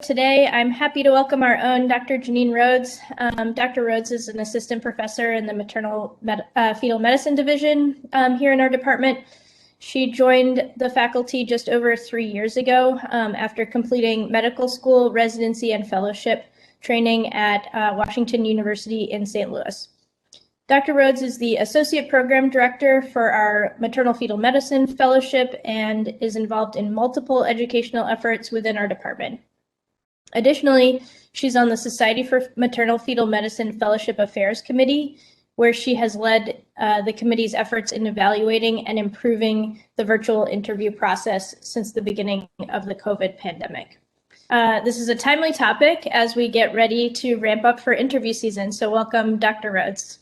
Today, I'm happy to welcome our own Dr. Janine Rhoades. Dr. Rhoades is an assistant professor in the maternal fetal medicine division here in our department. She joined the faculty just over 3 years ago after completing medical school, residency, and fellowship training at Washington University in St. Louis. Dr. Rhoades is the Associate Program Director for our Maternal Fetal Medicine Fellowship and is involved in multiple educational efforts within our department. Additionally, she's on the Society for Maternal Fetal Medicine Fellowship Affairs Committee, where she has led the committee's efforts in evaluating and improving the virtual interview process since the beginning of the COVID pandemic. This is a timely topic as we get ready to ramp up for interview season. So welcome, Dr. Rhoades.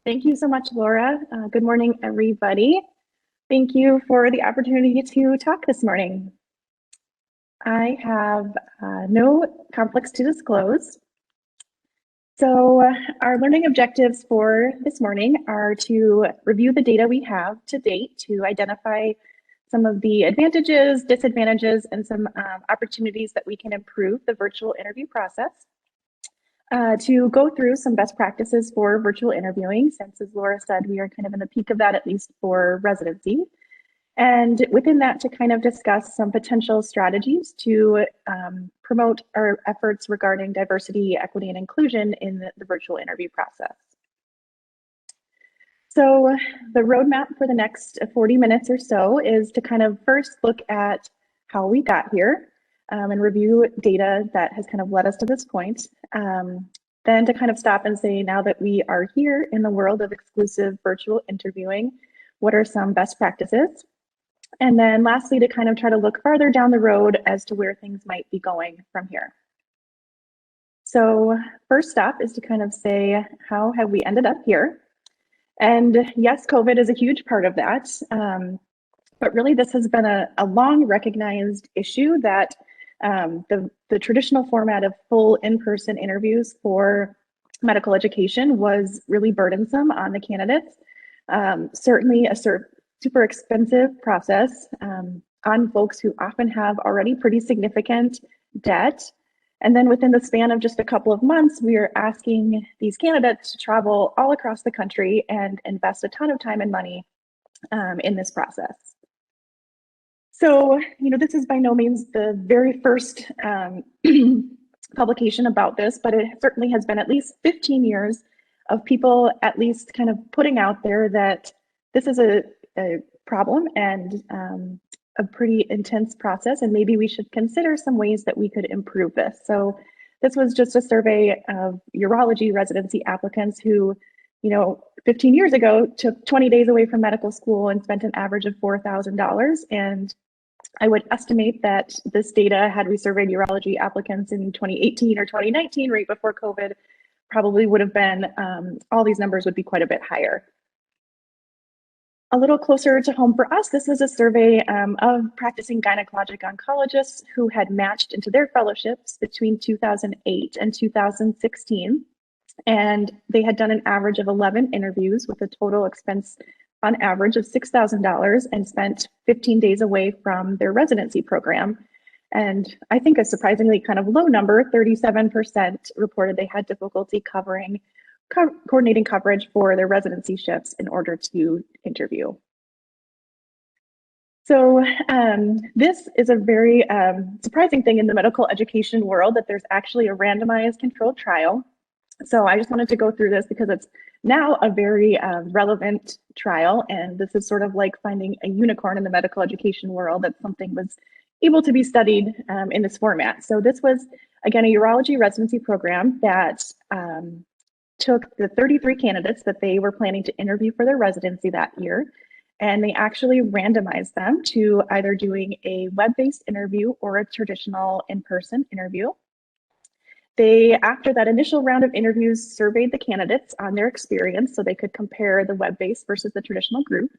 Thank you so much, Laura. Good morning, everybody. Thank you for the opportunity to talk this morning. I have no conflicts to disclose. So our learning objectives for this morning are to review the data we have to date to identify some of the advantages, disadvantages, and some opportunities that we can improve the virtual interview process. To go through some best practices for virtual interviewing, since as Laura said, we are kind of in the peak of that, at least for residency. And within that, to kind of discuss some potential strategies to promote our efforts regarding diversity, equity, and inclusion in the virtual interview process. So the roadmap for the next 40 minutes or so is to kind of first look at how we got here. And review data that has kind of led us to this point. Then to kind of stop and say, now that we are here in the world of exclusive virtual interviewing, what are some best practices? And then lastly, to kind of try to look farther down the road as to where things might be going from here. So first stop is to kind of say, how have we ended up here? And yes, COVID is a huge part of that. But really, this has been a long recognized issue that the traditional format of full in-person interviews for medical education was really burdensome on the candidates. Certainly a super expensive process on folks who often have already pretty significant debt. And then within the span of just a couple of months, we are asking these candidates to travel all across the country and invest a ton of time and money in this process. So, this is by no means the very first publication about this, but it certainly has been at least 15 years of people at least kind of putting out there that this is a problem and a pretty intense process, and maybe we should consider some ways that we could improve this. So this was just a survey of urology residency applicants who, 15 years ago took 20 days away from medical school and spent an average of $4,000. And I would estimate that this data, had we surveyed urology applicants in 2018 or 2019, right before COVID, probably would have been, all these numbers would be quite a bit higher. A little closer to home for us, this is a survey of practicing gynecologic oncologists who had matched into their fellowships between 2008 and 2016. And they had done an average of 11 interviews with a total expense on average of $6,000 and spent 15 days away from their residency program. And I think a surprisingly kind of low number, 37% reported they had difficulty coordinating coverage for their residency shifts in order to interview. So this is a very surprising thing in the medical education world, that there's actually a randomized controlled trial. So I just wanted to go through this because it's now a very relevant trial, and this is sort of like finding a unicorn in the medical education world, that something was able to be studied in this format. So this was, again, a urology residency program that took the 33 candidates that they were planning to interview for their residency that year, and they actually randomized them to either doing a web-based interview or a traditional in-person interview. They, after that initial round of interviews, surveyed the candidates on their experience so they could compare the web-based versus the traditional group.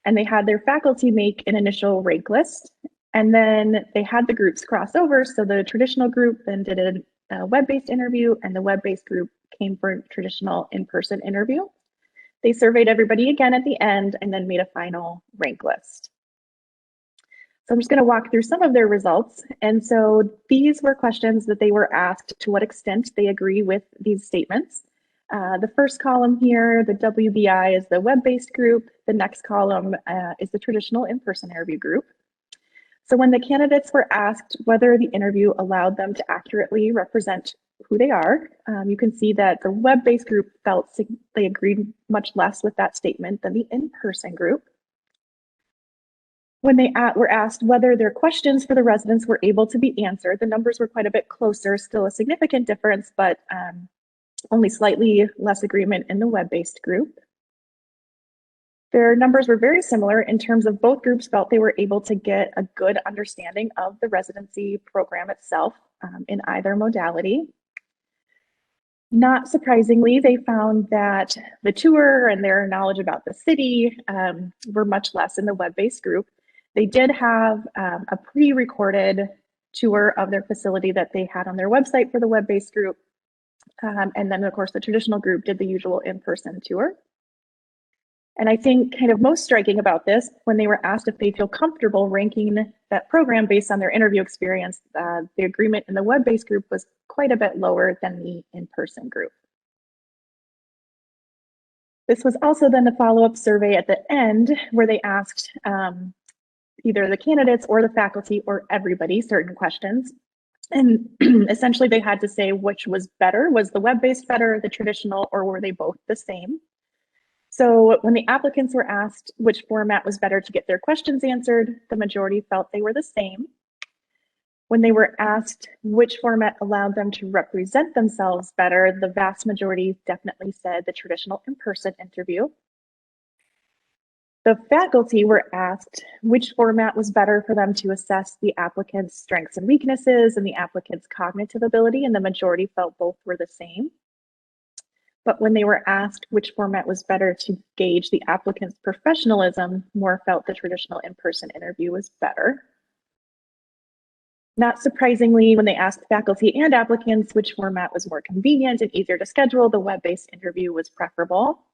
And they had their faculty make an initial rank list. And then they had the groups cross over. So the traditional group then did a web-based interview, and the web-based group came for a traditional in-person interview. They surveyed everybody again at the end and then made a final rank list. So I'm just going to walk through some of their results. And so these were questions that they were asked to what extent they agree with these statements. The first column here, the WBI, is the web-based group. The next column is the traditional in-person interview group. So when the candidates were asked whether the interview allowed them to accurately represent who they are, you can see that the web-based group felt they agreed much less with that statement than the in-person group. When they were asked whether their questions for the residents were able to be answered, the numbers were quite a bit closer, still a significant difference, but only slightly less agreement in the web-based group. Their numbers were very similar in terms of both groups felt they were able to get a good understanding of the residency program itself in either modality. Not surprisingly, they found that the tour and their knowledge about the city were much less in the web-based group. They did have a pre-recorded tour of their facility that they had on their website for the web-based group. And then, of course, the traditional group did the usual in-person tour. And I think kind of most striking about this, when they were asked if they feel comfortable ranking that program based on their interview experience, the agreement in the web-based group was quite a bit lower than the in-person group. This was also then the follow-up survey at the end where they asked either the candidates or the faculty or everybody certain questions. And essentially they had to say which was better. Was the web-based better, the traditional, or were they both the same? So when the applicants were asked which format was better to get their questions answered, the majority felt they were the same. When they were asked which format allowed them to represent themselves better, the vast majority definitely said the traditional in-person interview. The faculty were asked which format was better for them to assess the applicant's strengths and weaknesses and the applicant's cognitive ability, and the majority felt both were the same. But when they were asked which format was better to gauge the applicant's professionalism, more felt the traditional in-person interview was better. Not surprisingly, when they asked faculty and applicants which format was more convenient and easier to schedule, the web-based interview was preferable.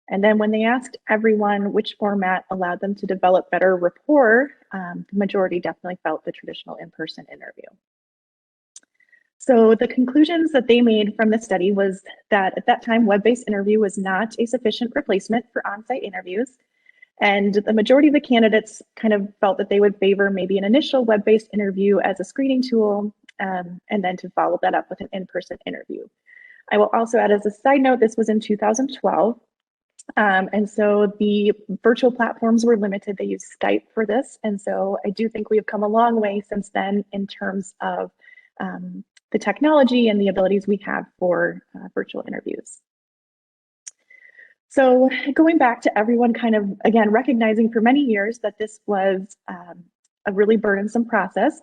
And then when they asked everyone which format allowed them to develop better rapport, the majority definitely felt the traditional in-person interview. So the conclusions that they made from the study was that at that time, web-based interview was not a sufficient replacement for on-site interviews. And the majority of the candidates kind of felt that they would favor maybe an initial web-based interview as a screening tool, and then to follow that up with an in-person interview. I will also add as a side note, this was in 2012. And so the virtual platforms were limited. They used Skype for this. And so I do think we have come a long way since then in terms of the technology and the abilities we have for virtual interviews. So going back to everyone kind of, again, recognizing for many years that this was a really burdensome process.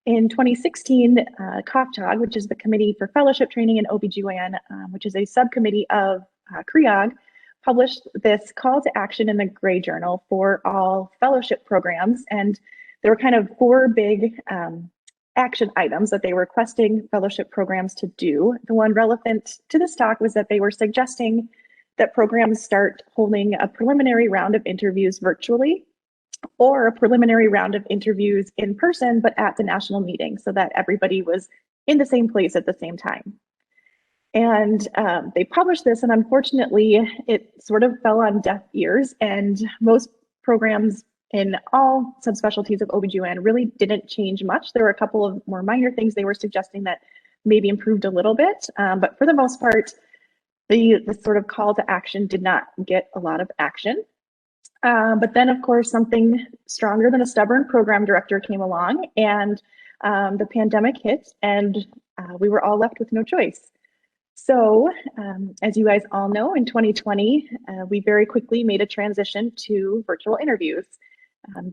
In 2016, COFTOG, which is the Committee for Fellowship Training in OBGYN, which is a subcommittee of CREOG, published this call to action in the Gray Journal for all fellowship programs. And there were kind of four big action items that they were requesting fellowship programs to do. The one relevant to this talk was that they were suggesting that programs start holding a preliminary round of interviews virtually or a preliminary round of interviews in person, but at the national meeting so that everybody was in the same place at the same time. And they published this, and unfortunately, it sort of fell on deaf ears, and most programs in all subspecialties of OBGYN really didn't change much. There were a couple of more minor things they were suggesting that maybe improved a little bit, but for the most part, the sort of call to action did not get a lot of action. But then, of course, something stronger than a stubborn program director came along, and the pandemic hit, and we were all left with no choice. So, as you guys all know, in 2020, we very quickly made a transition to virtual interviews.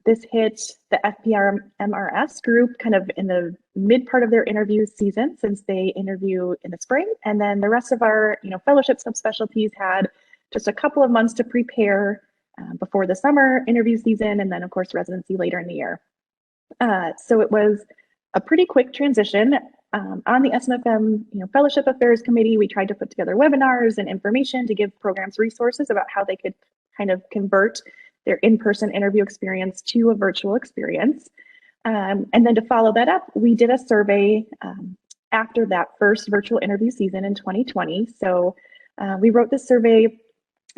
This hit the FPR-MRS group kind of in the mid part of their interview season, since they interview in the spring. And then the rest of our fellowship subspecialties had just a couple of months to prepare before the summer interview season, and then of course residency later in the year. So it was a pretty quick transition. On the SMFM Fellowship Affairs Committee, we tried to put together webinars and information to give programs resources about how they could kind of convert their in-person interview experience to a virtual experience. And then to follow that up, we did a survey after that first virtual interview season in 2020. So we wrote this survey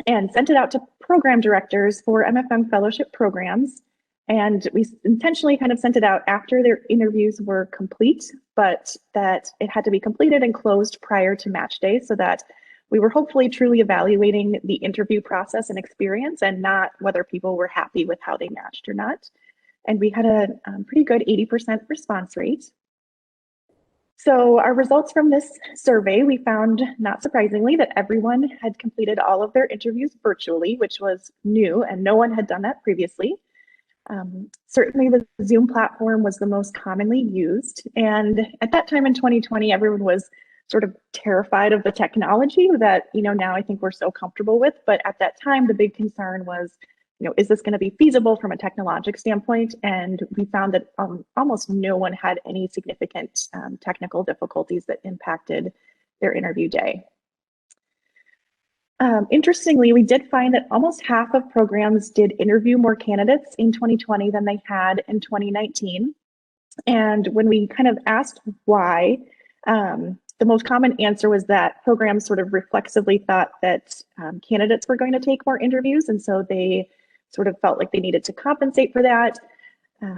and sent it out to program directors for MFM fellowship programs. And we intentionally kind of sent it out after their interviews were complete, but that it had to be completed and closed prior to match day so that we were hopefully truly evaluating the interview process and experience and not whether people were happy with how they matched or not. And we had a pretty good 80% response rate. So our results from this survey, we found, not surprisingly, that everyone had completed all of their interviews virtually, which was new and no one had done that previously. Certainly the Zoom platform was the most commonly used. And at that time in 2020, everyone was sort of terrified of the technology that, now I think we're so comfortable with. But at that time, the big concern was, is this going to be feasible from a technologic standpoint? And we found that almost no one had any significant technical difficulties that impacted their interview day. Interestingly, we did find that almost half of programs did interview more candidates in 2020 than they had in 2019. And when we kind of asked why, the most common answer was that programs sort of reflexively thought that candidates were going to take more interviews, and so they sort of felt like they needed to compensate for that.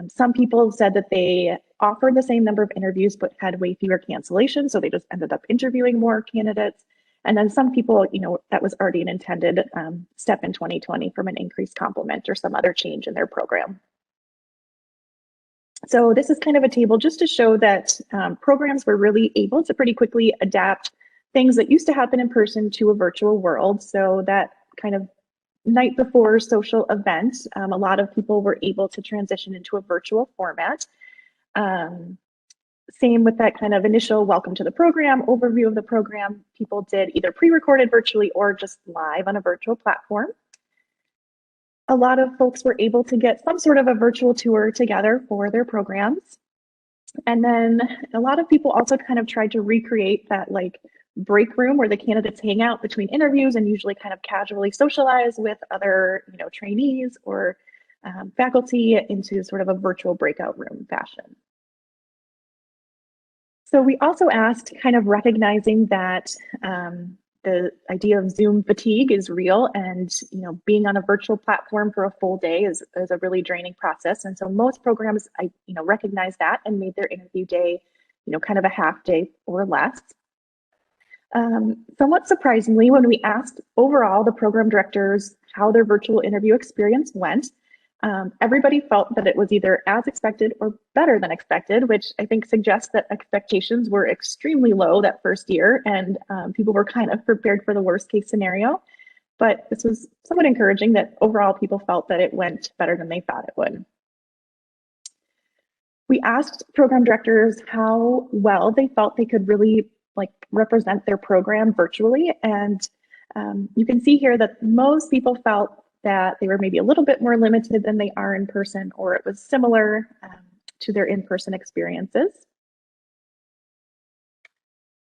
Some people said that they offered the same number of interviews but had way fewer cancellations, so they just ended up interviewing more candidates. And then some people, that was already an intended step in 2020 from an increased complement or some other change in their program. So this is kind of a table just to show that programs were really able to pretty quickly adapt things that used to happen in person to a virtual world. So that kind of night before social event, a lot of people were able to transition into a virtual format. Same with that kind of initial welcome to the program, overview of the program. People did either pre-recorded virtually or just live on a virtual platform. A lot of folks were able to get some sort of a virtual tour together for their programs. And then a lot of people also kind of tried to recreate that break room where the candidates hang out between interviews and usually kind of casually socialize with other trainees or faculty into sort of a virtual breakout room fashion. So we also asked, kind of recognizing that the idea of Zoom fatigue is real, and being on a virtual platform for a full day is a really draining process. And so most programs, recognize that and made their interview day, kind of a half day or less. Somewhat surprisingly, when we asked overall the program directors how their virtual interview experience went, everybody felt that it was either as expected or better than expected, which I think suggests that expectations were extremely low that first year, and people were kind of prepared for the worst case scenario. But this was somewhat encouraging that overall people felt that it went better than they thought it would. We asked program directors how well they felt they could really represent their program virtually, and you can see here that most people felt that they were maybe a little bit more limited than they are in person, or it was similar to their in-person experiences.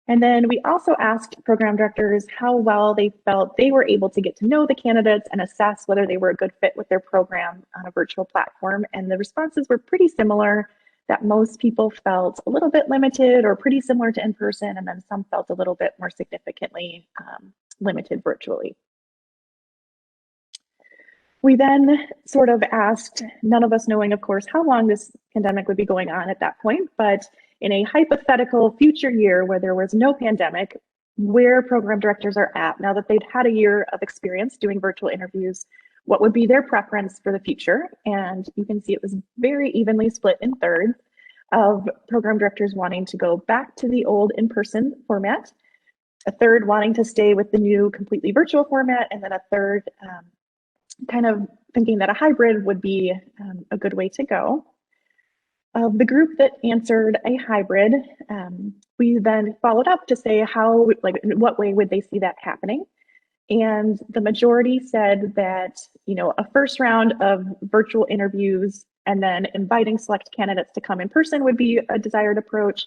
And then we also asked program directors how well they felt they were able to get to know the candidates and assess whether they were a good fit with their program on a virtual platform. And the responses were pretty similar, that most people felt a little bit limited or pretty similar to in-person, and then some felt a little bit more significantly limited virtually. We then sort of asked, none of us knowing, of course, how long this pandemic would be going on at that point, but in a hypothetical future year where there was no pandemic, where program directors are at now that they'd had a year of experience doing virtual interviews, what would be their preference for the future? And you can see it was very evenly split in thirds of program directors wanting to go back to the old in-person format, a third wanting to stay with the new completely virtual format, and then a third kind of thinking that a hybrid would be a good way to go. Of the group that answered a hybrid, we then followed up to say how, in what way would they see that happening? And the majority said that, a first round of virtual interviews and then inviting select candidates to come in person would be a desired approach.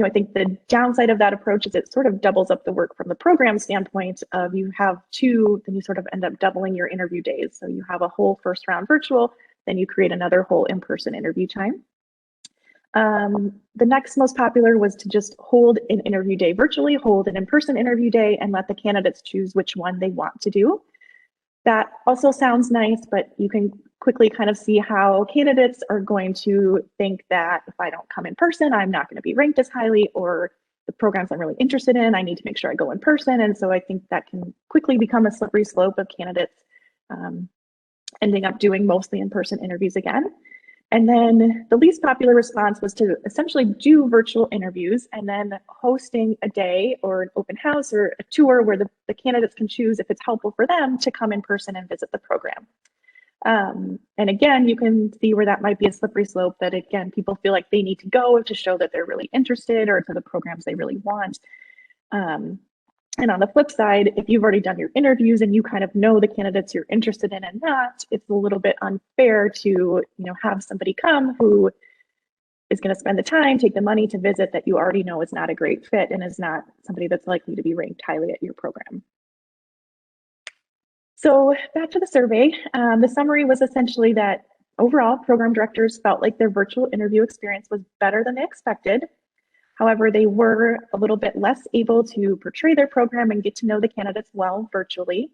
I think the downside of that approach is it sort of doubles up the work from the program standpoint of you have two, then you sort of end up doubling your interview days. So you have a whole first round virtual, then you create another whole in-person interview time. The next most popular was to just hold an interview day virtually, hold an in-person interview day, and let the candidates choose which one they want to do. That also sounds nice, but you can quickly kind of see how candidates are going to think that if I don't come in person, I'm not going to be ranked as highly, or the programs I'm really interested in, I need to make sure I go in person. And so I think that can quickly become a slippery slope of candidates ending up doing mostly in-person interviews again. And then the least popular response was to essentially do virtual interviews and then hosting a day or an open house or a tour where the candidates can choose if it's helpful for them to come in person and visit the program. And again, you can see where that might be a slippery slope, that again, people feel like they need to go to show that they're really interested or to the programs they really want. And on the flip side, if you've already done your interviews and you kind of know the candidates you're interested in and not, it's a little bit unfair to, have somebody come who is going to spend the time, take the money to visit that you already know is not a great fit and is not somebody that's likely to be ranked highly at your program. So back to the survey, the summary was essentially that overall program directors felt like their virtual interview experience was better than they expected. However, they were a little bit less able to portray their program and get to know the candidates well virtually.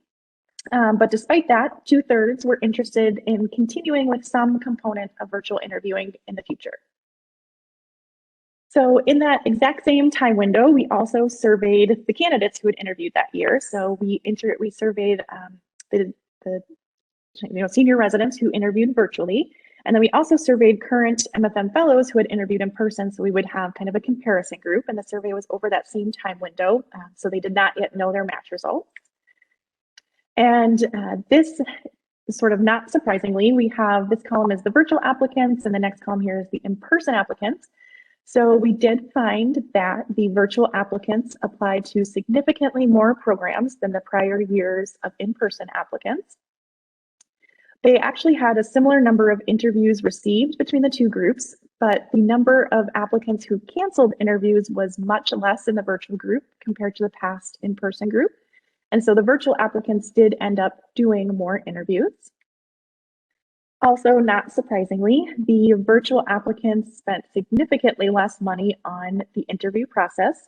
But despite that, 2/3 were interested in continuing with some component of virtual interviewing in the future. So in that exact same time window, we also surveyed the candidates who had interviewed that year. So we surveyed the senior residents who interviewed virtually. And then we also surveyed current MFM fellows who had interviewed in person, so we would have kind of a comparison group, and the survey was over that same time window, so they did not yet know their match results. And this, sort of not surprisingly, we have this column is the virtual applicants, and the next column here is the in-person applicants. So we did find that the virtual applicants applied to significantly more programs than the prior years of in-person applicants. They actually had a similar number of interviews received between the two groups, but the number of applicants who canceled interviews was much less in the virtual group compared to the past in-person group. And so the virtual applicants did end up doing more interviews. Also, not surprisingly, the virtual applicants spent significantly less money on the interview process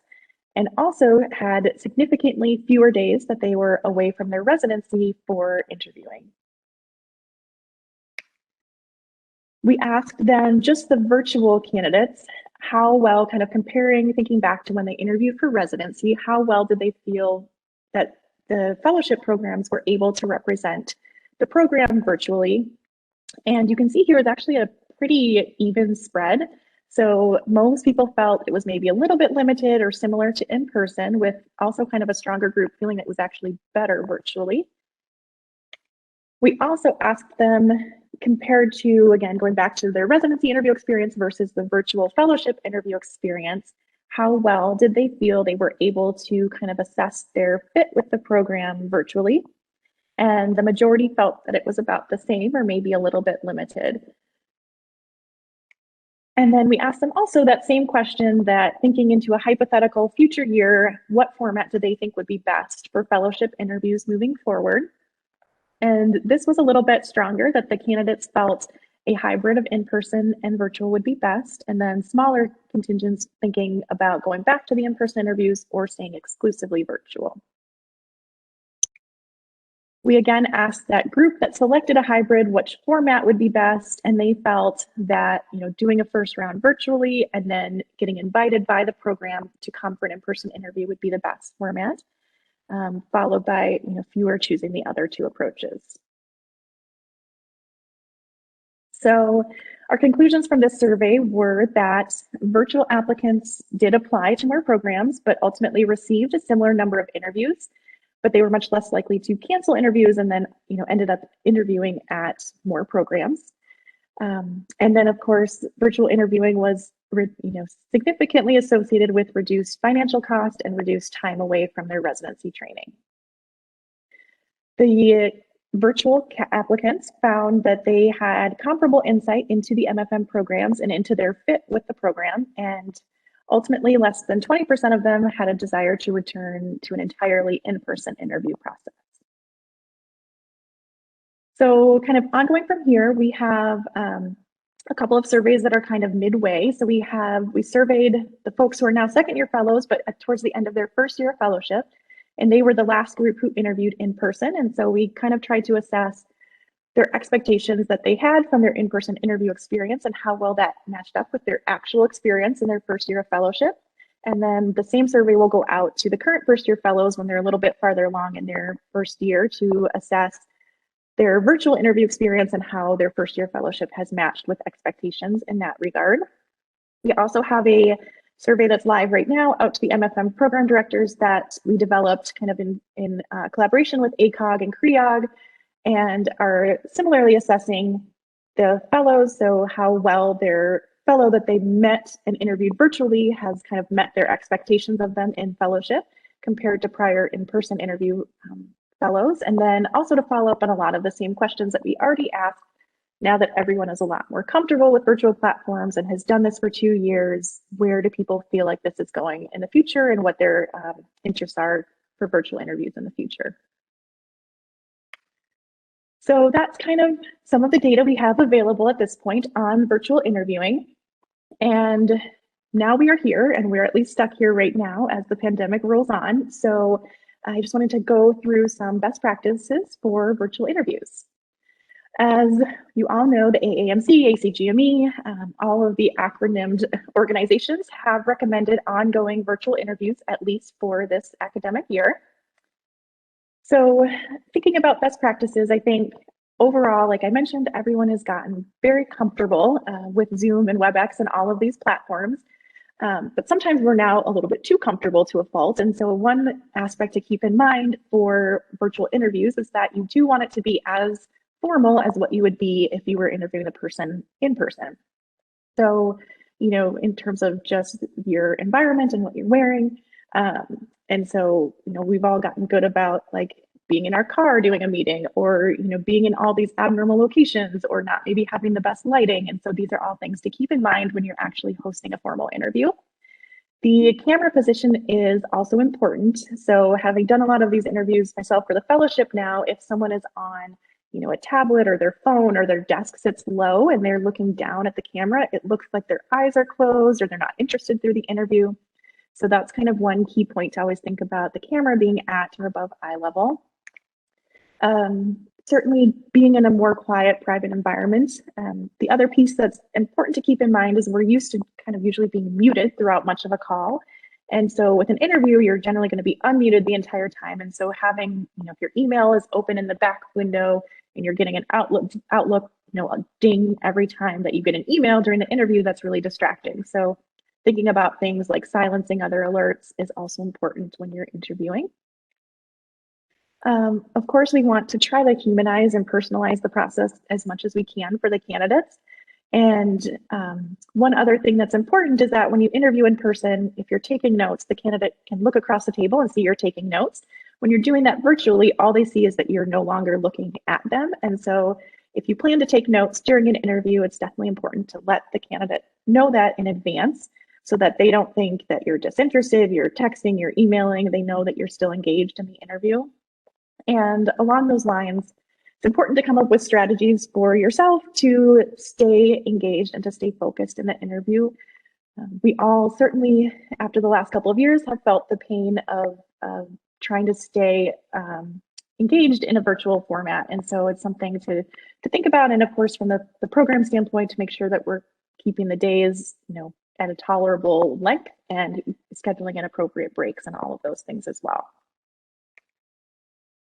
and also had significantly fewer days that they were away from their residency for interviewing. We asked then just the virtual candidates how well, kind of comparing, thinking back to when they interviewed for residency, how well did they feel that the fellowship programs were able to represent the program virtually. And you can see here is actually a pretty even spread. So most people felt it was maybe a little bit limited or similar to in-person, with also kind of a stronger group feeling it was actually better virtually. We also asked them, compared to, again, going back to their residency interview experience versus the virtual fellowship interview experience, how well did they feel they were able to kind of assess their fit with the program virtually? And the majority felt that it was about the same or maybe a little bit limited. And then we asked them also that same question, that thinking into a hypothetical future year, what format do they think would be best for fellowship interviews moving forward? And this was a little bit stronger, that the candidates felt a hybrid of in-person and virtual would be best, and then smaller contingents thinking about going back to the in-person interviews or staying exclusively virtual. We again asked that group that selected a hybrid which format would be best, and they felt that doing a first round virtually and then getting invited by the program to come for an in-person interview would be the best format, followed by fewer choosing the other two approaches. So our conclusions from this survey were that virtual applicants did apply to more programs, but ultimately received a similar number of interviews, but they were much less likely to cancel interviews and then ended up interviewing at more programs. And then, of course, virtual interviewing was significantly associated with reduced financial cost and reduced time away from their residency training. The virtual applicants found that they had comparable insight into the MFM programs and into their fit with the program, and Ultimately, less than 20% of them had a desire to return to an entirely in-person interview process. So kind of ongoing from here, we have a couple of surveys that are kind of midway. So we surveyed the folks who are now second-year fellows, but towards the end of their first year of fellowship, and they were the last group who interviewed in person. And so we kind of tried to assess their expectations that they had from their in-person interview experience and how well that matched up with their actual experience in their first year of fellowship. And then the same survey will go out to the current first-year fellows when they're a little bit farther along in their first year to assess their virtual interview experience and how their first year fellowship has matched with expectations in that regard. We also have a survey that's live right now out to the MFM program directors that we developed kind of in collaboration with ACOG and CREOG, and are similarly assessing the fellows, so how well their fellow that they met and interviewed virtually has kind of met their expectations of them in fellowship compared to prior in-person interview fellows, and then also to follow up on a lot of the same questions that we already asked now that everyone is a lot more comfortable with virtual platforms and has done this for 2 years. Where do people feel like this is going in the future, and what their interests are for virtual interviews in the future? So that's kind of some of the data we have available at this point on virtual interviewing. And now we are here, and we're at least stuck here right now as the pandemic rolls on. So I just wanted to go through some best practices for virtual interviews. As you all know, the AAMC, ACGME, all of the acronymed organizations have recommended ongoing virtual interviews at least for this academic year. So thinking about best practices, I think overall, like I mentioned, everyone has gotten very comfortable with Zoom and WebEx and all of these platforms. But sometimes we're now a little bit too comfortable to a fault. And so one aspect to keep in mind for virtual interviews is that you do want it to be as formal as what you would be if you were interviewing the person in person. So, you know, in terms of just your environment and what you're wearing. And so, you know, we've all gotten good about like being in our car doing a meeting, or, you know, being in all these abnormal locations, or not maybe having the best lighting. And so these are all things to keep in mind when you're actually hosting a formal interview. The camera position is also important. So having done a lot of these interviews myself for the fellowship now, if someone is on, you know, a tablet or their phone, or their desk sits low and they're looking down at the camera, it looks like their eyes are closed or they're not interested through the interview. So that's kind of one key point to always think about, the camera being at or above eye level. Certainly being in a more quiet, private environment. The other piece that's important to keep in mind is we're used to kind of usually being muted throughout much of a call. And so with an interview, you're generally going to be unmuted the entire time. And so having, you know, if your email is open in the back window and you're getting an Outlook, you know, a ding every time that you get an email during the interview, that's really distracting. So thinking about things like silencing other alerts is also important when you're interviewing. Of course, we want to try to humanize and personalize the process as much as we can for the candidates. And one other thing that's important is that when you interview in person, if you're taking notes, the candidate can look across the table and see you're taking notes. When you're doing that virtually, all they see is that you're no longer looking at them. And so if you plan to take notes during an interview, it's definitely important to let the candidate know that in advance, so that they don't think that you're disinterested, you're texting, you're emailing, they know that you're still engaged in the interview. And along those lines, it's important to come up with strategies for yourself to stay engaged and to stay focused in the interview. We all certainly, after the last couple of years, have felt the pain of trying to stay engaged in a virtual format. And so it's something to think about. And of course, from the program standpoint, to make sure that we're keeping the days, you know, at a tolerable length and scheduling in appropriate breaks and all of those things as well.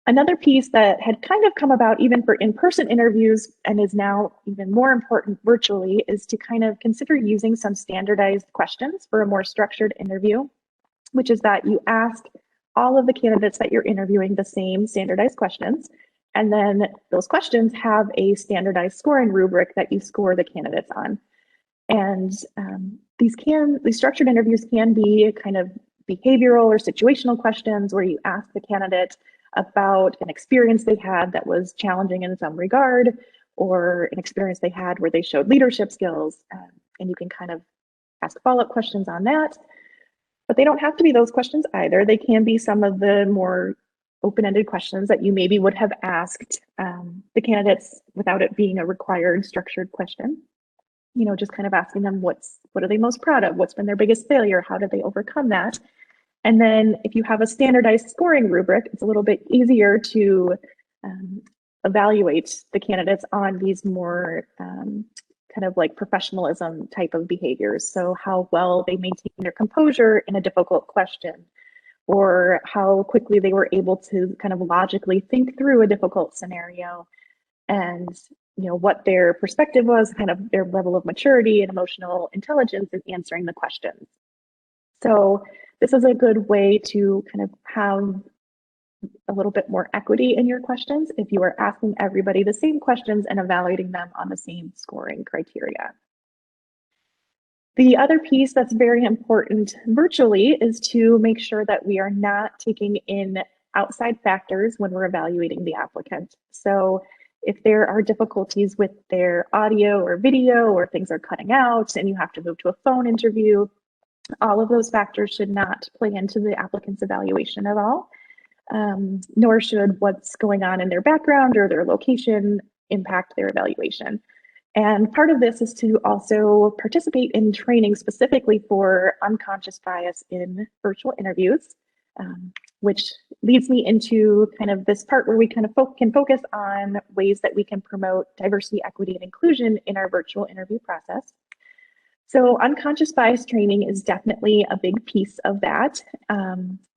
Another piece that had kind of come about even for in-person interviews and is now even more important virtually is to kind of consider using some standardized questions for a more structured interview, which is that you ask all of the candidates that you're interviewing the same standardized questions, and then those questions have a standardized scoring rubric that you score the candidates on. And these structured interviews can be kind of behavioral or situational questions where you ask the candidate about an experience they had that was challenging in some regard, or an experience they had where they showed leadership skills. And you can kind of ask follow-up questions on that. But they don't have to be those questions either. They can be some of the more open-ended questions that you maybe would have asked the candidates without it being a required structured question. You know, just kind of asking them what are they most proud of? What's been their biggest failure? How did they overcome that? And then if you have a standardized scoring rubric, it's a little bit easier to evaluate the candidates on these more kind of like professionalism type of behaviors. So how well they maintain their composure in a difficult question, or how quickly they were able to kind of logically think through a difficult scenario, and you know what their perspective was, kind of their level of maturity and emotional intelligence in answering the questions. So this is a good way to kind of have a little bit more equity in your questions if you are asking everybody the same questions and evaluating them on the same scoring criteria. The other piece that's very important virtually is to make sure that we are not taking in outside factors when we're evaluating the applicant. So if there are difficulties with their audio or video, or things are cutting out and you have to move to a phone interview, all of those factors should not play into the applicant's evaluation at all. Nor should what's going on in their background or their location impact their evaluation. And part of this is to also participate in training specifically for unconscious bias in virtual interviews, which leads me into kind of this part where we kind of can focus on ways that we can promote diversity, equity, and inclusion in our virtual interview process. So unconscious bias training is definitely a big piece of that.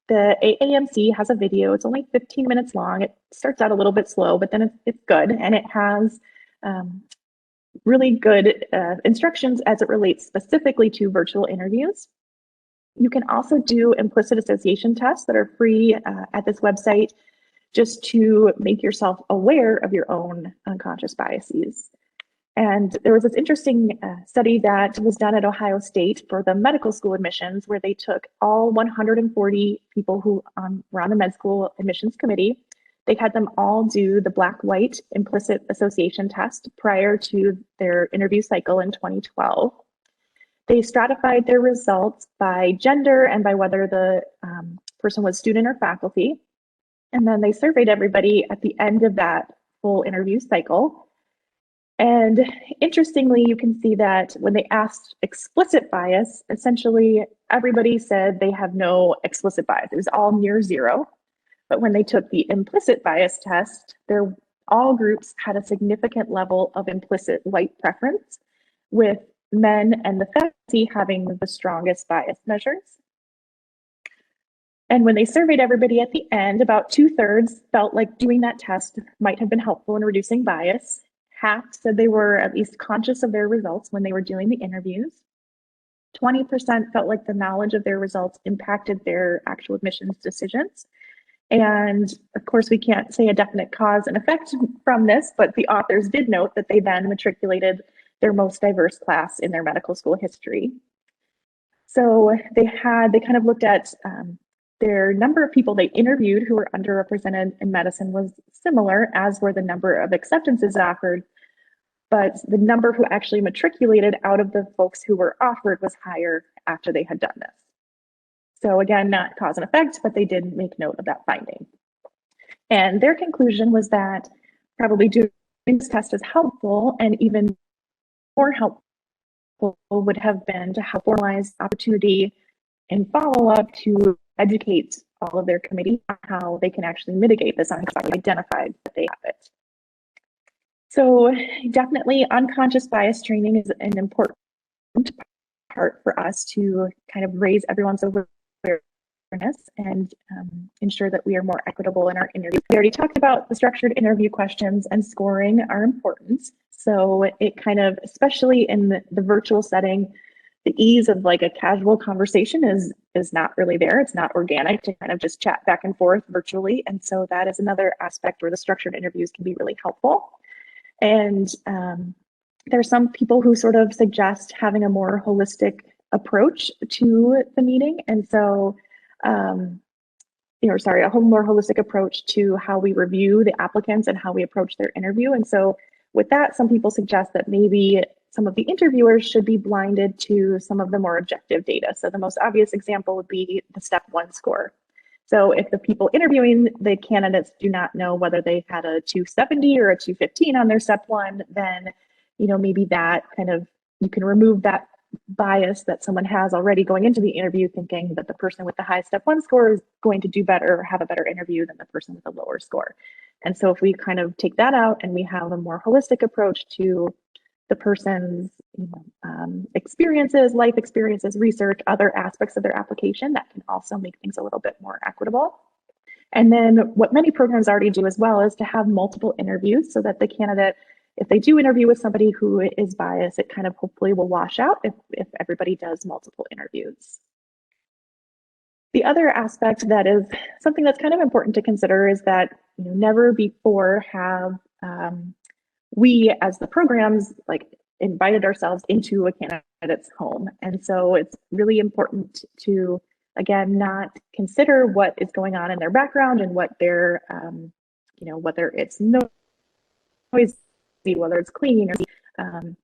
The AAMC has a video. It's only 15 minutes long. It starts out a little bit slow, but then it's good. And it has really good instructions as it relates specifically to virtual interviews. You can also do implicit association tests that are free at this website, just to make yourself aware of your own unconscious biases. And there was this interesting study that was done at Ohio State for the medical school admissions, where they took all 140 people who were on the med school admissions committee. They had them all do the black-white implicit association test prior to their interview cycle in 2012. They stratified their results by gender and by whether the person was student or faculty. And then they surveyed everybody at the end of that full interview cycle. And interestingly, you can see that when they asked explicit bias, essentially everybody said they have no explicit bias. It was all near zero. But when they took the implicit bias test, all groups had a significant level of implicit white preference, with men and the faculty having the strongest bias measures. And when they surveyed everybody at the end, about 2/3 felt like doing that test might have been helpful in reducing bias. Half said they were at least conscious of their results when they were doing the interviews. 20% felt like the knowledge of their results impacted their actual admissions decisions. And of course, we can't say a definite cause and effect from this, but the authors did note that they then matriculated their most diverse class in their medical school history. So they kind of looked at their number of people they interviewed who were underrepresented in medicine was similar, as were the number of acceptances offered, but the number who actually matriculated out of the folks who were offered was higher after they had done this. So again, not cause and effect, but they did make note of that finding. And their conclusion was that probably doing this test is helpful, and even more helpful would have been to have formalized opportunity and follow-up to educate all of their committee on how they can actually mitigate this unconsciously identified that they have it. So definitely unconscious bias training is an important part for us to kind of raise everyone's awareness and ensure that we are more equitable in our interview. We already talked about the structured interview questions, and scoring are important. So it kind of, especially in the virtual setting, the ease of like a casual conversation is not really there. It's not organic to kind of just chat back and forth virtually. And so that is another aspect where the structured interviews can be really helpful. And there are some people who sort of suggest having a more holistic approach to the meeting. And so, a more holistic approach to how we review the applicants and how we approach their interview. And so with that, some people suggest that maybe some of the interviewers should be blinded to some of the more objective data. So the most obvious example would be the step 1 score. So if the people interviewing the candidates do not know whether they had a 270 or a 215 on their step 1, then maybe that kind of, you can remove that bias that someone has already going into the interview, thinking that the person with the high step 1 score is going to do better or have a better interview than the person with a lower score. And so if we kind of take that out and we have a more holistic approach to the person's experiences, life experiences, research, other aspects of their application, that can also make things a little bit more equitable. And then what many programs already do as well is to have multiple interviews so that the candidate, if they do interview with somebody who is biased, it kind of hopefully will wash out if everybody does multiple interviews. The other aspect that is something that's kind of important to consider is that never before have we as the programs invited ourselves into a candidate's home. And so it's really important to, again, not consider what is going on in their background and what their, whether it's noisy, whether it's clean, and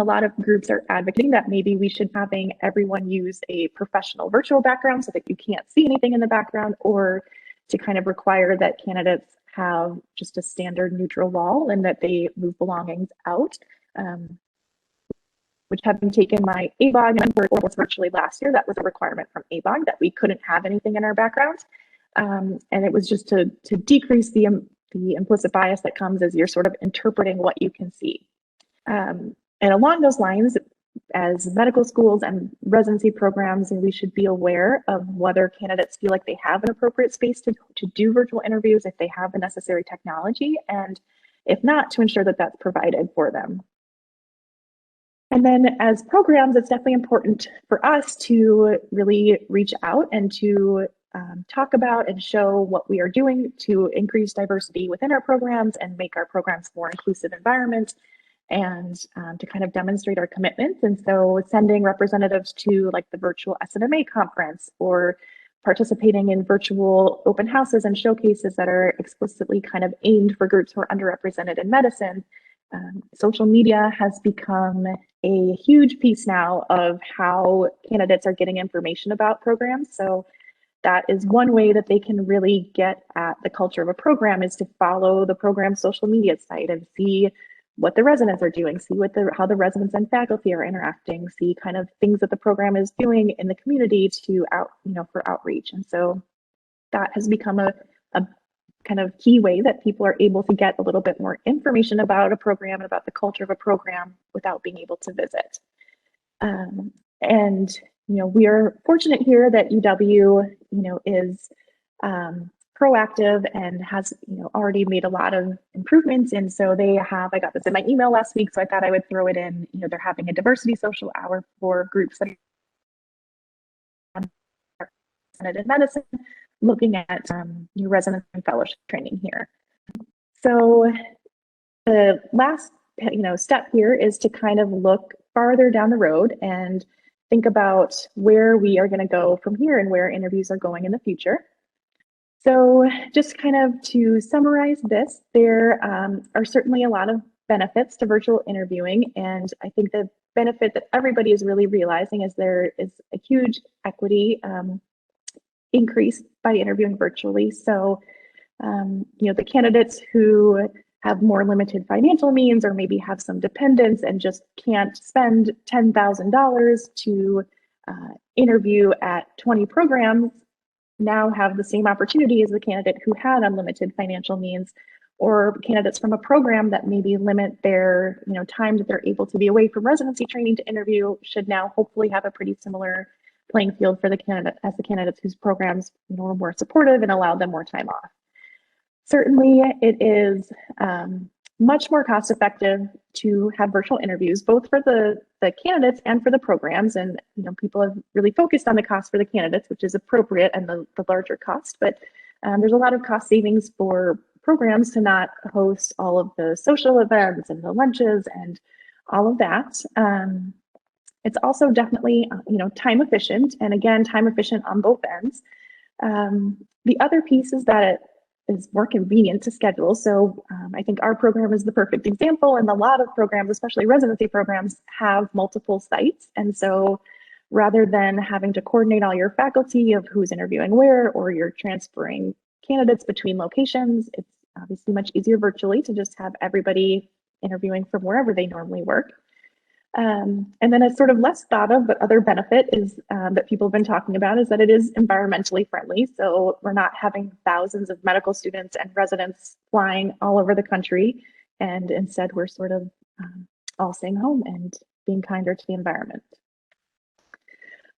a lot of groups are advocating that maybe we should having everyone use a professional virtual background so that you can't see anything in the background, or to kind of require that candidates have just a standard neutral wall and that they move belongings out. Which having taken my ABOG and almost virtually last year, that was a requirement from ABOG that we couldn't have anything in our background. And it was just to decrease the implicit bias that comes as you're sort of interpreting what you can see. And along those lines, as medical schools and residency programs, we should be aware of whether candidates feel like they have an appropriate space to do virtual interviews, if they have the necessary technology, and if not, to ensure that that's provided for them. And then as programs, it's definitely important for us to really reach out and to talk about and show what we are doing to increase diversity within our programs and make our programs more inclusive environment, and to kind of demonstrate our commitments. And so sending representatives to the virtual SNMA conference, or participating in virtual open houses and showcases that are explicitly kind of aimed for groups who are underrepresented in medicine. Social media has become a huge piece now of how candidates are getting information about programs. So that is one way that they can really get at the culture of a program, is to follow the program's social media site and see what the residents are doing, see how the residents and faculty are interacting, see kind of things that the program is doing in the community for outreach. And so that has become a kind of key way that people are able to get a little bit more information about a program and about the culture of a program without being able to visit. And we are fortunate here that UW is proactive and has already made a lot of improvements. And so they have, I got this in my email last week, so I thought I would throw it in. They're having a diversity social hour for groups that are in medicine, looking at new residence and fellowship training here. So the last step here is to kind of look farther down the road and think about where we are going to go from here and where interviews are going in the future. So just kind of to summarize this, there are certainly a lot of benefits to virtual interviewing, and I think the benefit that everybody is really realizing is there is a huge equity increase by interviewing virtually. So, the candidates who have more limited financial means, or maybe have some dependents and just can't spend $10,000 to interview at 20 programs, now have the same opportunity as the candidate who had unlimited financial means, or candidates from a program that maybe limit their time that they're able to be away from residency training to interview, should now hopefully have a pretty similar playing field for the candidate as the candidates whose programs were more supportive and allowed them more time off. Certainly, it is much more cost effective to have virtual interviews, both for the candidates and for the programs. And people have really focused on the cost for the candidates, which is appropriate, and the larger cost. But there's a lot of cost savings for programs to not host all of the social events and the lunches and all of that. It's also definitely time efficient, and again, time efficient on both ends. The other piece is that is more convenient to schedule. So I think our program is the perfect example, and a lot of programs, especially residency programs, have multiple sites. And so rather than having to coordinate all your faculty of who's interviewing where, or you're transferring candidates between locations, it's obviously much easier virtually to just have everybody interviewing from wherever they normally work. And then a sort of less thought of, but other benefit is that people have been talking about is that it is environmentally friendly. So we're not having thousands of medical students and residents flying all over the country. And instead we're sort of all staying home and being kinder to the environment.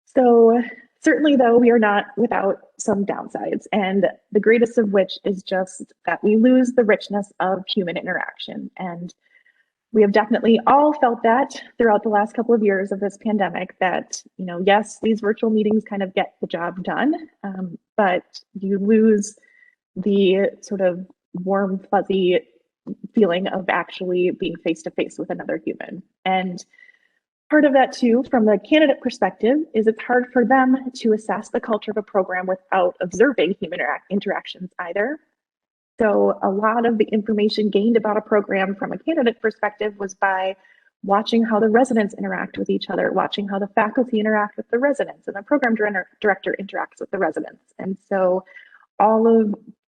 So certainly though, we are not without some downsides, and the greatest of which is just that we lose the richness of human interaction. And we have definitely all felt that throughout the last couple of years of this pandemic, that, you know, yes, these virtual meetings kind of get the job done, but you lose the sort of warm, fuzzy feeling of actually being face-to-face with another human. And part of that too, from the candidate perspective, is it's hard for them to assess the culture of a program without observing human interactions either. So a lot of the information gained about a program from a candidate perspective was by watching how the residents interact with each other, watching how the faculty interact with the residents, and the program director interacts with the residents. And so all of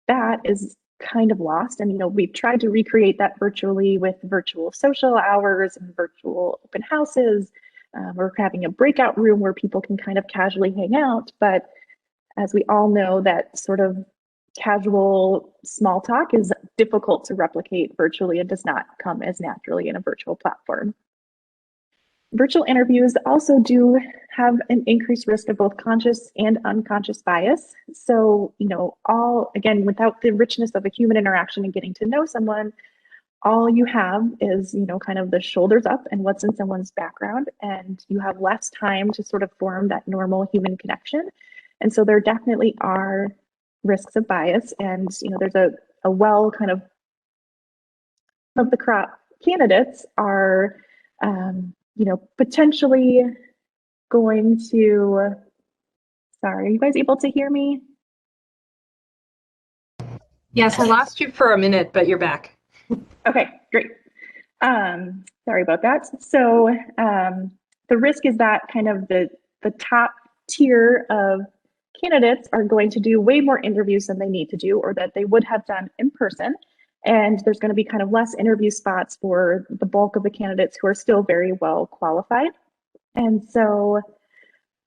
that is kind of lost. And, you know, we've tried to recreate that virtually with virtual social hours and virtual open houses. We're having a breakout room where people can kind of casually hang out. But as we all know, that sort of casual small talk is difficult to replicate virtually and does not come as naturally in a virtual platform. Virtual interviews also do have an increased risk of both conscious and unconscious bias. So, you know, again, without the richness of a human interaction and getting to know someone, all you have is, you know, kind of the shoulders up and what's in someone's background, and you have less time to sort of form that normal human connection. And so there definitely are risks of bias, and, you know, there's a well kind of the crop candidates are, you know, potentially going to, sorry, are you guys able to hear me? Yes, I lost you for a minute, but you're back. Okay, great. Sorry about that. So the risk is that kind of the top tier of candidates are going to do way more interviews than they need to do, or that they would have done in person. And there's going to be kind of less interview spots for the bulk of the candidates who are still very well qualified. And so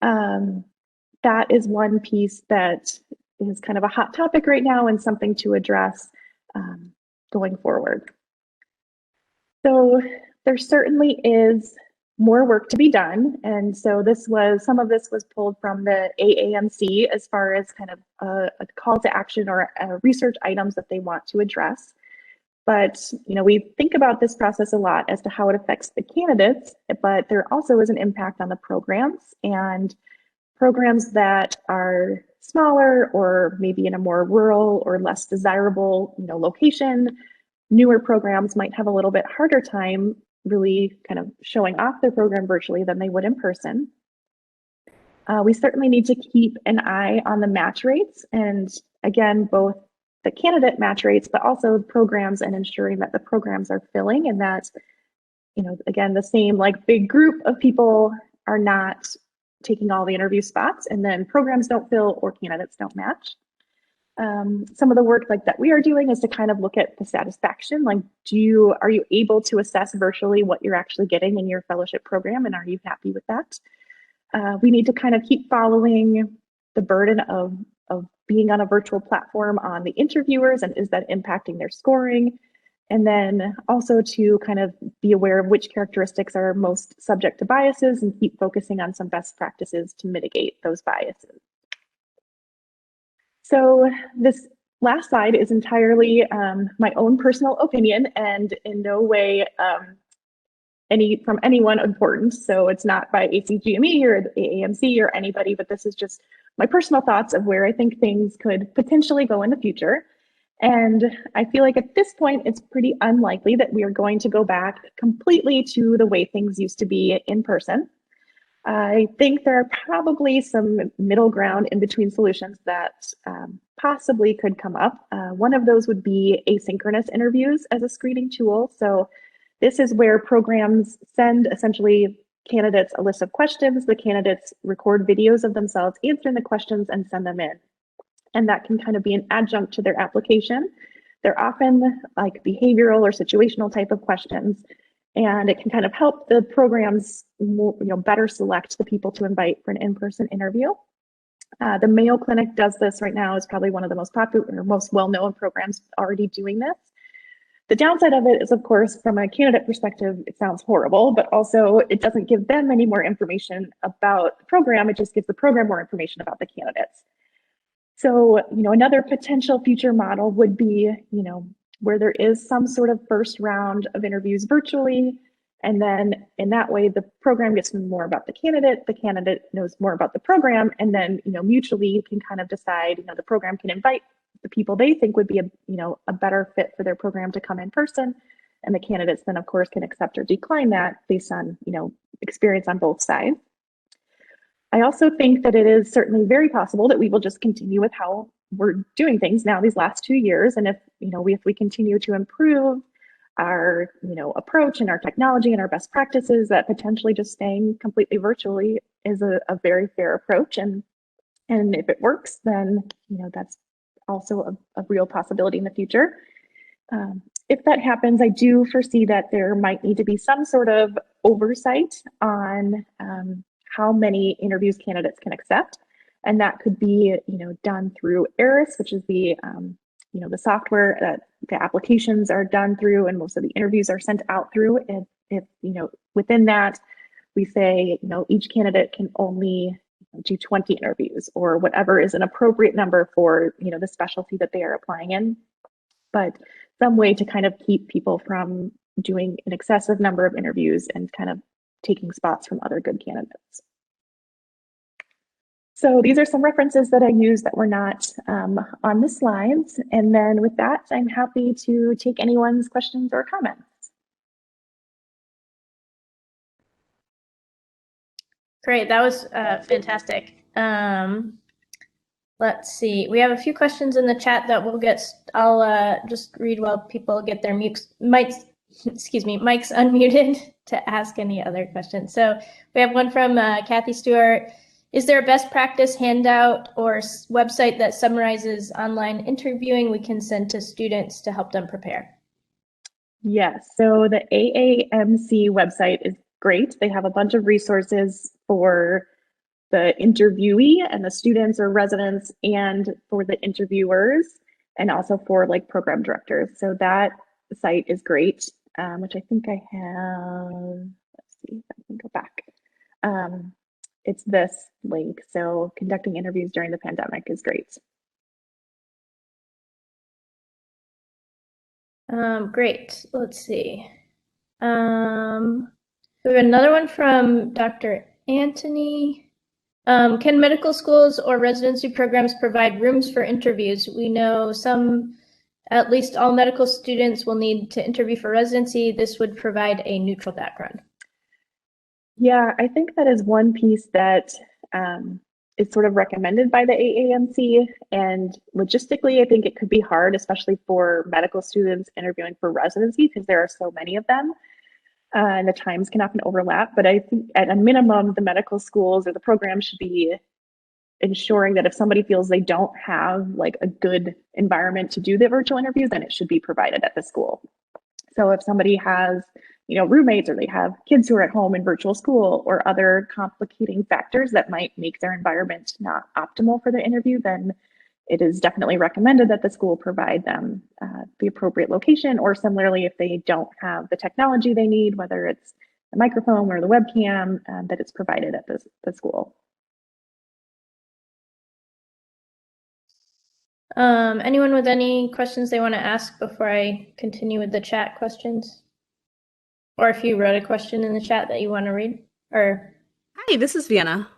that is one piece that is kind of a hot topic right now and something to address going forward. So there certainly is more work to be done. And so some of this was pulled from the AAMC as far as kind of a call to action or research items that they want to address. But, you know, we think about this process a lot as to how it affects the candidates, but there also is an impact on the programs, and programs that are smaller or maybe in a more rural or less desirable, you know, location. Newer programs might have a little bit harder time really kind of showing off their program virtually than they would in person. We certainly need to keep an eye on the match rates, and again, both the candidate match rates, but also programs, and ensuring that the programs are filling, and that, you know, again, the same like big group of people are not taking all the interview spots, and then programs don't fill or candidates don't match. Some of the work like that we are doing is to kind of look at the satisfaction, like are you able to assess virtually what you're actually getting in your fellowship program, and are you happy with that? We need to kind of keep following the burden of being on a virtual platform on the interviewers, and is that impacting their scoring? And then also to kind of be aware of which characteristics are most subject to biases and keep focusing on some best practices to mitigate those biases. So this last slide is entirely my own personal opinion, and in no way from anyone important. So it's not by ACGME or the AAMC or anybody, but this is just my personal thoughts of where I think things could potentially go in the future. And I feel like at this point, it's pretty unlikely that we are going to go back completely to the way things used to be in person. I think there are probably some middle ground in between solutions that possibly could come up. One of those would be asynchronous interviews as a screening tool. So this is where programs send essentially candidates a list of questions. The candidates record videos of themselves answering the questions and send them in. And that can kind of be an adjunct to their application. They're often like behavioral or situational type of questions, and it can kind of help the programs better select the people to invite for an in-person interview. The Mayo Clinic does this right now, is probably one of the most popular or most well-known programs already doing this. The downside of it is, of course, from a candidate perspective, it sounds horrible, but also it doesn't give them any more information about the program. It just gives the program more information about the candidates. So, another potential future model would be, where there is some sort of first round of interviews virtually. And then in that way, the program gets to know more about the candidate knows more about the program, and then, mutually you can kind of decide, the program can invite the people they think would be a better fit for their program to come in person. And the candidates then, of course, can accept or decline that based on, experience on both sides. I also think that it is certainly very possible that we will just continue with how we're doing things now these last 2 years. And if we continue to improve our approach and our technology and our best practices, that potentially just staying completely virtually is a very fair approach. And if it works, then that's also a real possibility in the future. If that happens, I do foresee that there might need to be some sort of oversight on how many interviews candidates can accept. And that could be, done through ERIS, which is the software that the applications are done through and most of the interviews are sent out through. If within that, we say, each candidate can only do 20 interviews or whatever is an appropriate number for, the specialty that they are applying in. But some way to kind of keep people from doing an excessive number of interviews and kind of taking spots from other good candidates. So these are some references that I used that were not on the slides. And then with that, I'm happy to take anyone's questions or comments. Great, that was fantastic. Let's see, we have a few questions in the chat that we'll get. I'll just read while people get their mics unmuted to ask any other questions. So we have one from Kathy Stewart. Is there a best practice handout or website that summarizes online interviewing we can send to students to help them prepare? Yes, so the AAMC website is great. They have a bunch of resources for the interviewee and the students or residents and for the interviewers and also for like program directors. So that site is great, which I think I have, let's see if I can go back. It's this link. So conducting interviews during the pandemic is great. Great. Let's see. We have another one from Dr. Anthony. Can medical schools or residency programs provide rooms for interviews? We know at least all medical students will need to interview for residency. This would provide a neutral background. Yeah, I think that is one piece that is sort of recommended by the AAMC, and logistically, I think it could be hard, especially for medical students interviewing for residency because there are so many of them and the times can often overlap. But I think at a minimum, the medical schools or the program should be ensuring that if somebody feels they don't have like a good environment to do the virtual interview, then it should be provided at the school. So if somebody has roommates or they have kids who are at home in virtual school or other complicating factors that might make their environment not optimal for the interview, then it is definitely recommended that the school provide them the appropriate location, or similarly, if they don't have the technology they need, whether it's the microphone or the webcam, that it's provided at the school. Anyone with any questions they want to ask before I continue with the chat questions? Or if you wrote a question in the chat that you want to read, or. Hi, this is Vienna.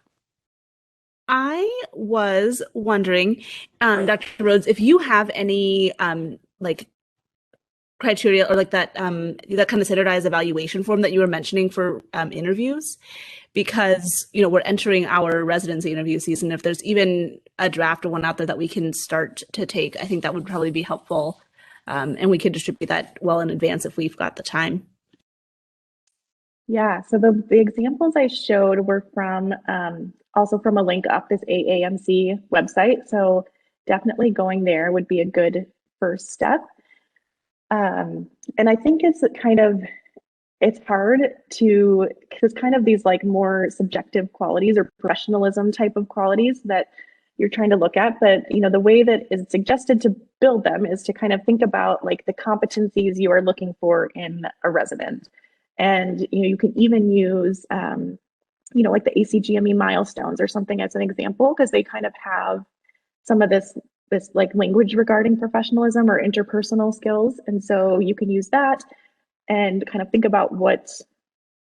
I was wondering, Dr. Rhoades, if you have any criteria or like that that kind of standardized evaluation form that you were mentioning for interviews, because we're entering our residency interview season. If there's even a draft or one out there that we can start to take, I think that would probably be helpful, and we could distribute that well in advance if we've got the time. Yeah, so the examples I showed were from also from a link up this AAMC website. So definitely going there would be a good first step. And I think it's hard to, because kind of these like more subjective qualities or professionalism type of qualities that you're trying to look at. But the way that is suggested to build them is to kind of think about like the competencies you are looking for in a resident. And you can even use like the ACGME milestones or something as an example, because they kind of have some of this like language regarding professionalism or interpersonal skills. And so you can use that and kind of think about what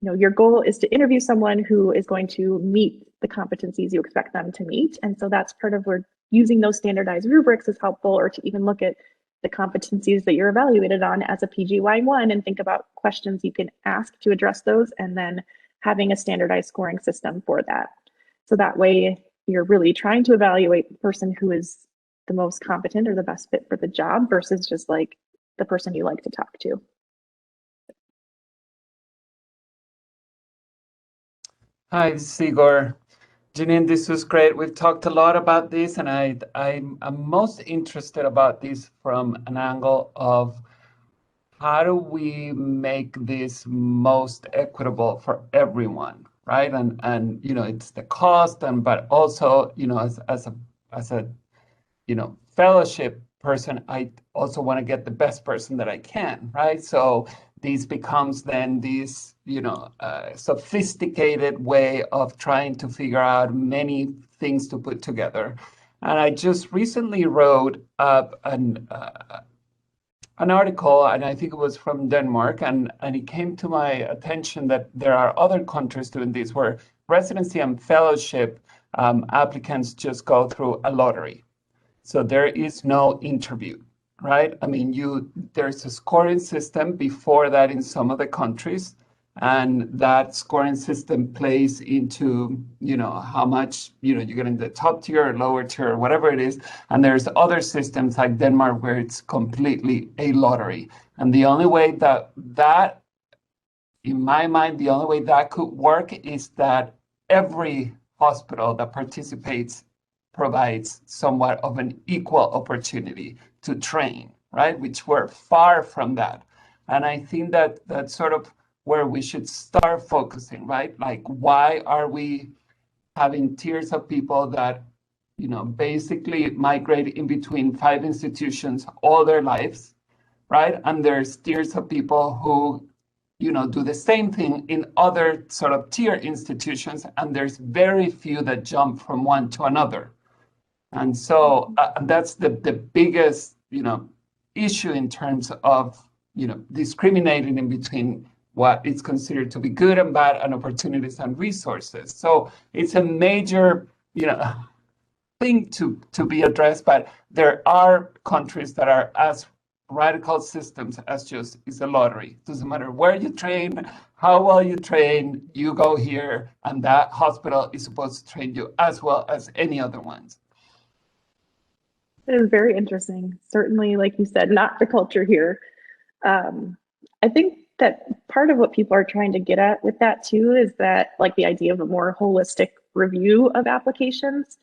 your goal is to interview someone who is going to meet the competencies you expect them to meet. And so that's part of where using those standardized rubrics is helpful, or to even look at the competencies that you're evaluated on as a PGY1 and think about questions you can ask to address those, and then having a standardized scoring system for that. So that way you're really trying to evaluate the person who is the most competent or the best fit for the job versus just like the person you like to talk to. Hi, Sigor. Janine, this was great. We've talked a lot about this, and I'm most interested about this from an angle of how do we make this most equitable for everyone, right? And it's the cost, but also as a fellowship person, I also want to get the best person that I can, right? So this becomes then this sophisticated way of trying to figure out many things to put together. And I just recently wrote up an article, and I think it was from Denmark, and it came to my attention that there are other countries doing this, where residency and fellowship applicants just go through a lottery. So there is no interview, right? I mean, there's a scoring system before that in some of the countries, and that scoring system plays into, how much, you get in the top tier or lower tier or whatever it is. And there's other systems like Denmark where it's completely a lottery. And the only way that, in my mind, the only way that could work is that every hospital that participates provides somewhat of an equal opportunity to train, right? Which we're far from that. And I think that that's sort of where we should start focusing, right? Like, why are we having tiers of people that, basically migrate in between 5 institutions all their lives, right? And there's tiers of people who do the same thing in other sort of tier institutions, and there's very few that jump from one to another. And so that's the biggest, issue in terms of, discriminating in between what is considered to be good and bad, and opportunities and resources. So it's a major, thing to be addressed, but there are countries that are as radical systems as just is a lottery. Doesn't matter where you train, how well you train, you go here, and that hospital is supposed to train you as well as any other ones. It is very interesting. Certainly, like you said, not the culture here. I think that part of what people are trying to get at with that too is that, like, the idea of a more holistic review of applications.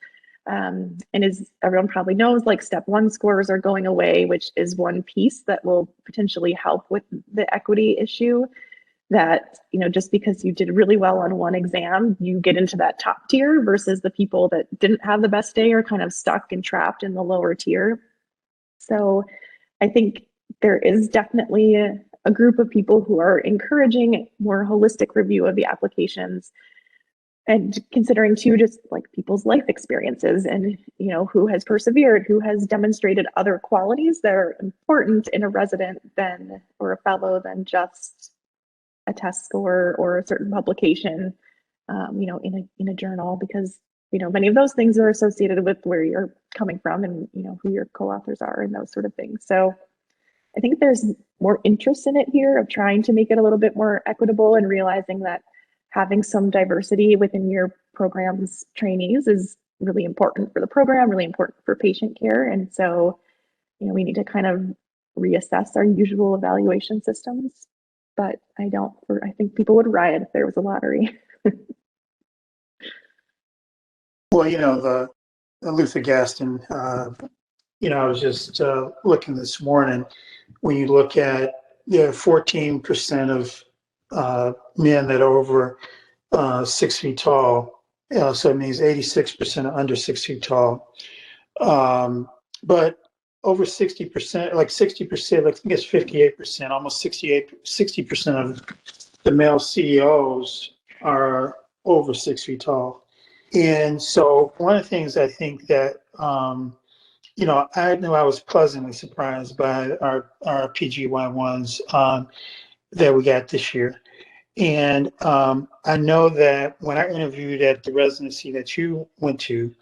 And as everyone probably knows, like, step 1 scores are going away, which is one piece that will potentially help with the equity issue. That, just because you did really well on one exam, you get into that top tier, versus the people that didn't have the best day are kind of stuck and trapped in the lower tier. So I think there is definitely a group of people who are encouraging more holistic review of the applications, and considering too, just like people's life experiences, and who has persevered, who has demonstrated other qualities that are important in a resident or a fellow than just a test score or a certain publication, in a journal, because many of those things are associated with where you're coming from and who your co-authors are and those sort of things. So I think there's more interest in it here of trying to make it a little bit more equitable and realizing that having some diversity within your program's trainees is really important for the program, really important for patient care. And so, we need to kind of reassess our usual evaluation systems. But I think people would riot if there was a lottery. Well, the Luther Gaston, I was just looking this morning. When you look at 14% of men that are over 6 feet tall, so it means 86% are under 6 feet tall. But over 60%, like 60%, I think it's 58%, almost 60% of the male CEOs are over 6 feet tall. And so one of the things I think that, I knew I was pleasantly surprised by our PGY1s that we got this year. And I know that when I interviewed at the residency that you went to,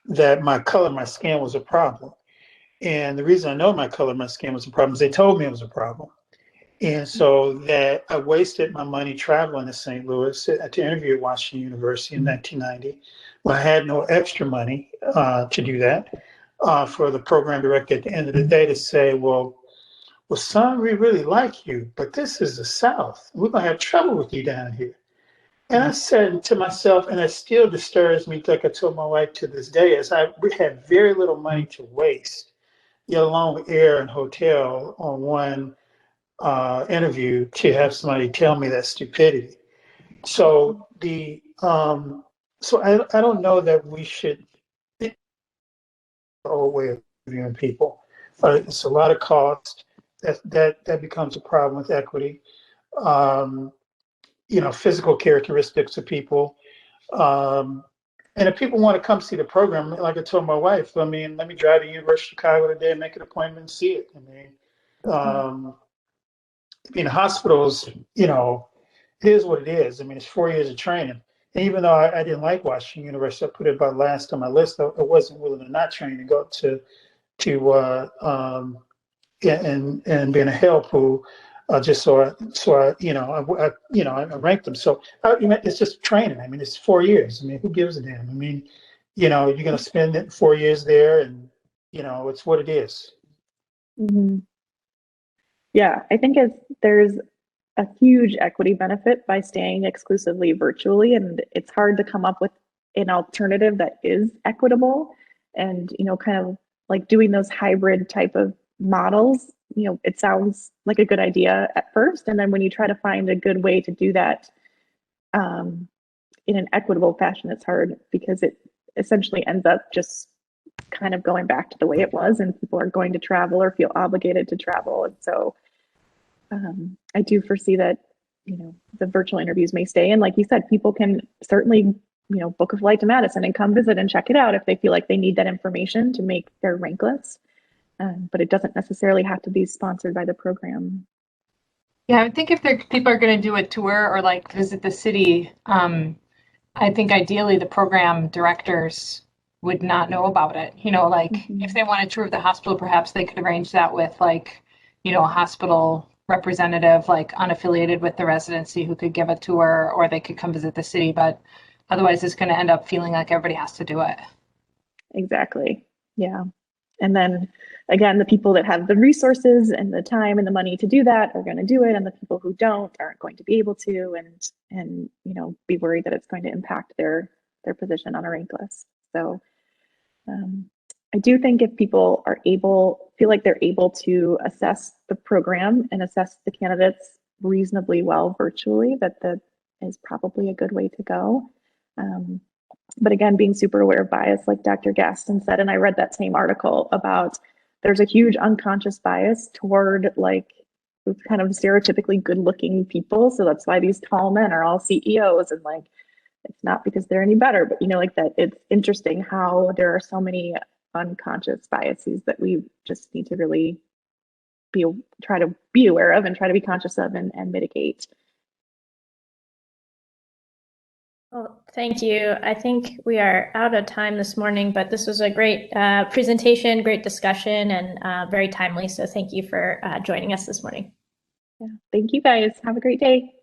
that my color, my skin was a problem. And the reason I know my color, my skin was a problem is they told me it was a problem. And so that I wasted my money traveling to St. Louis to interview at Washington University in 1990 when I had no extra money to do that for the program director at the end of the day to say, well, son, we really like you, but this is the South. We're going to have trouble with you down here. And I said to myself, and it still disturbs me, like I told my wife to this day, is we had very little money to waste, let alone air and hotel on one interview to have somebody tell me that stupidity. So I don't know that we should the old way of viewing people. It's a lot of cost. That becomes a problem with equity. Physical characteristics of people. And if people want to come see the program, like I told my wife, let me drive to the University of Chicago today and make an appointment and see it. Hospitals, it is what it is. It's 4 years of training. And even though I didn't like Washington University, I put it about last on my list. I wasn't willing to not train and go to and being a help who just so I ranked them. So it's just training. It's 4 years. Who gives a damn? You're going to spend it 4 years there, and it's what it is. Mm-hmm. Yeah, I think there's a huge equity benefit by staying exclusively virtually, and it's hard to come up with an alternative that is equitable and kind of like doing those hybrid type of models. It sounds like a good idea at first, and then when you try to find a good way to do that in an equitable fashion, it's hard because it essentially ends up just kind of going back to the way it was, and people are going to travel or feel obligated to travel. And so I do foresee that the virtual interviews may stay, and like you said, people can certainly book a flight to Madison and come visit and check it out if they feel like they need that information to make their rank list. But it doesn't necessarily have to be sponsored by the program. Yeah, I think if people are going to do a tour or like visit the city, I think ideally the program directors would not know about it. If they want a tour of the hospital, perhaps they could arrange that with a hospital representative, unaffiliated with the residency, who could give a tour, or they could come visit the city. But otherwise, it's going to end up feeling like everybody has to do it. Exactly. Yeah. And then again, the people that have the resources and the time and the money to do that are going to do it, and the people who don't aren't going to be able to, and be worried that it's going to impact their position on a rank list. So I do think if people feel like they're able to assess the program and assess the candidates reasonably well virtually, that is probably a good way to go. But again, being super aware of bias, like Dr. Gaston said, and I read that same article about there's a huge unconscious bias toward kind of stereotypically good-looking people. So that's why these tall men are all CEOs, and it's not because they're any better, but that it's interesting how there are so many unconscious biases that we just need to really try to be aware of and try to be conscious of and mitigate. Well, thank you. I think we are out of time this morning, but this was a great presentation, great discussion, and very timely. So thank you for joining us this morning. Yeah. Thank you guys. Have a great day.